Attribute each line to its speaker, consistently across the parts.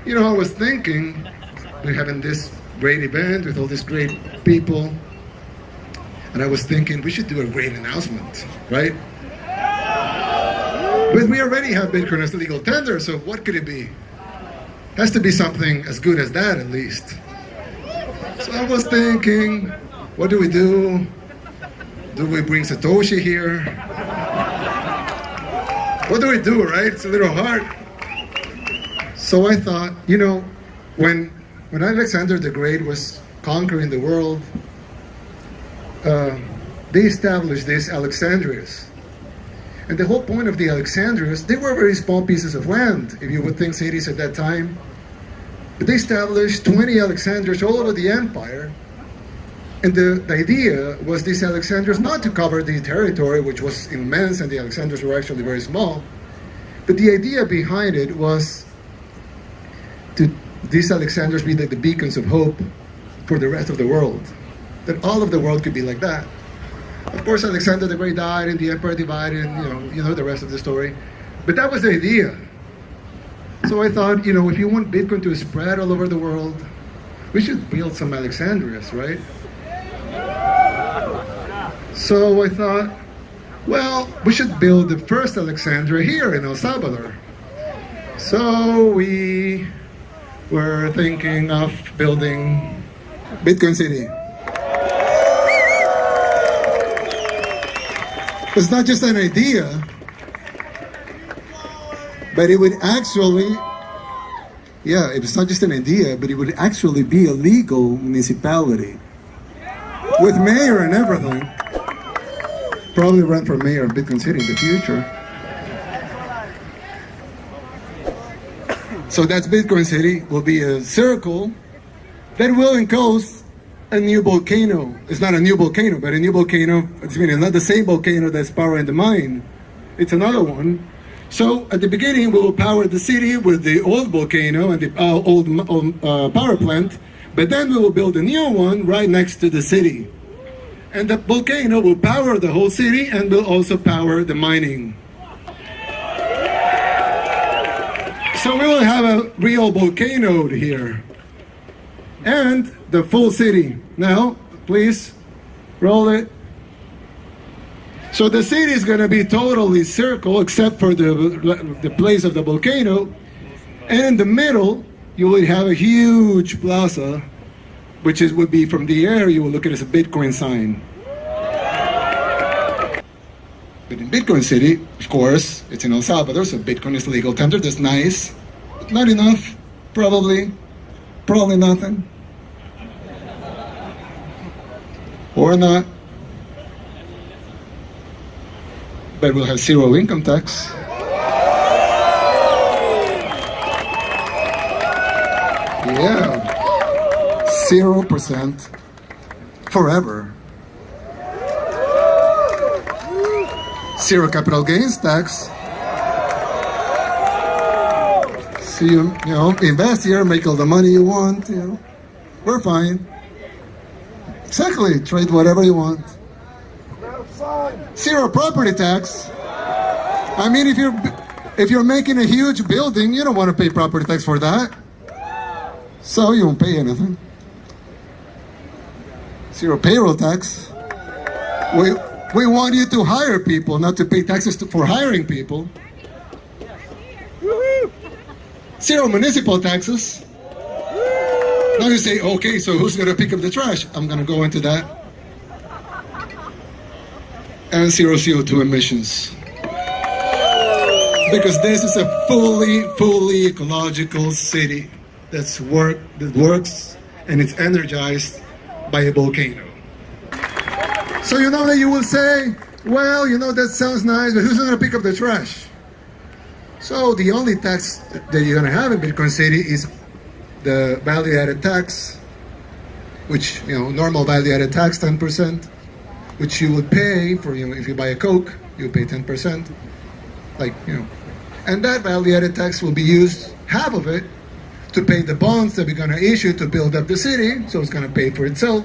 Speaker 1: I was thinking, we're having this great event with all these great people, and I was thinking we should do a great announcement, right? But we already have Bitcoin as legal tender, so what could it be? Has to be something as good as that, at least. So I was thinking, what do we do? Do we bring Satoshi here? What do we do, right? It's a little hard. So I thought, when Alexander the Great was conquering the world, they established these Alexandrias. And the whole point of the Alexandrias, they were very small pieces of land, if you would think cities at that time. But they established 20 Alexandrias all over the empire. And the idea was these Alexandrias not to cover the territory, which was immense, and the Alexandrias were actually very small. But the idea behind it was to these Alexandrias be like the beacons of hope for the rest of the world. That all of the world could be like that. Of course, Alexander the Great died, and the empire divided, and you know the rest of the story. But that was the idea. So I thought, if you want Bitcoin to spread all over the world, we should build some Alexandrias, right? So I thought, well, we should build the first Alexandria here in El Salvador. So we were thinking of building Bitcoincity. It's not just an idea, but it would actually, it's not just an idea, but it would actually be a legal municipality with mayor and everything. Probably run for mayor of Bitcoincity in the future. So that's Bitcoincity. Will be a circle that will enclose a new volcano. It's not a new volcano, but a new volcano. It's not the same volcano that's powering the mine. It's another one. So at the beginning, we will power the city with the old volcano and the old power plant, but then we will build a new one right next to the city. And the volcano will power the whole city and will also power the mining. So we will have a real volcano here. And the full city. Now, please, roll it. So the city is going to be totally circle except for the place of the volcano. And in the middle, you will have a huge plaza, which would be from the air, you will look at it as a Bitcoin sign. But in Bitcoincity, of course, it's in El Salvador, so Bitcoin is legal tender. That's nice. But not enough, probably nothing. Or not. But we'll have zero income tax. Yeah. 0% forever. Zero capital gains tax. So you invest here, make all the money you want, we're fine. Exactly, trade whatever you want. Zero property tax. I mean, if you're making a huge building, you don't want to pay property tax for that. So you won't pay anything. Zero payroll tax. We want you to hire people, not to pay taxes for hiring people. Zero municipal taxes. Now you say, okay, so who's going to pick up the trash? I'm going to go into that. And zero CO2 emissions. Because this is a fully ecological city that works and it's energized by a volcano. So that you will say, well, that sounds nice, but who's going to pick up the trash? So the only tax that you're going to have in Bitcoincity is the value-added tax, which, normal value-added tax, 10%, which you would pay for, if you buy a Coke, you pay 10%, and that value-added tax will be used, half of it, to pay the bonds that we're going to issue to build up the city, so it's going to pay for itself.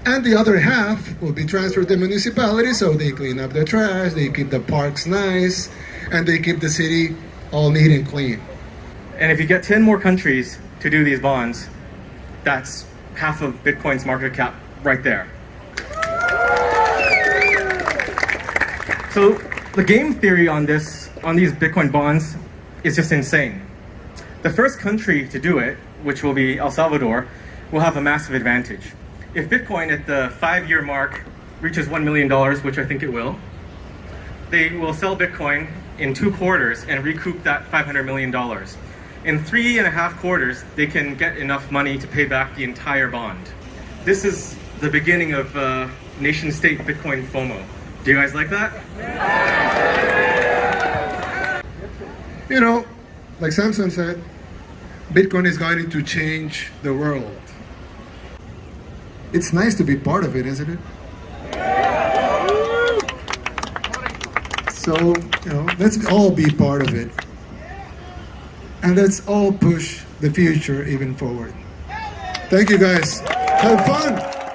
Speaker 1: And the other half will be transferred to municipalities, so they clean up the trash, they keep the parks nice, and they keep the city all neat and clean.
Speaker 2: And if you get 10 more countries to do these bonds, that's half of Bitcoin's market cap right there. So the game theory on these Bitcoin bonds is just insane. The first country to do it, which will be El Salvador, will have a massive advantage. If Bitcoin at the 5-year mark reaches $1 million, which I think it will, they will sell Bitcoin in 2 quarters and recoup that $500 million. In 3.5 quarters, they can get enough money to pay back the entire bond. This is the beginning of nation-state Bitcoin FOMO. Do you guys like that?
Speaker 1: You know, like Samson said, Bitcoin is going to change the world. It's nice to be part of it, isn't it? So, you know, let's all be part of it. And let's all push the future even forward. Thank you guys. Have fun.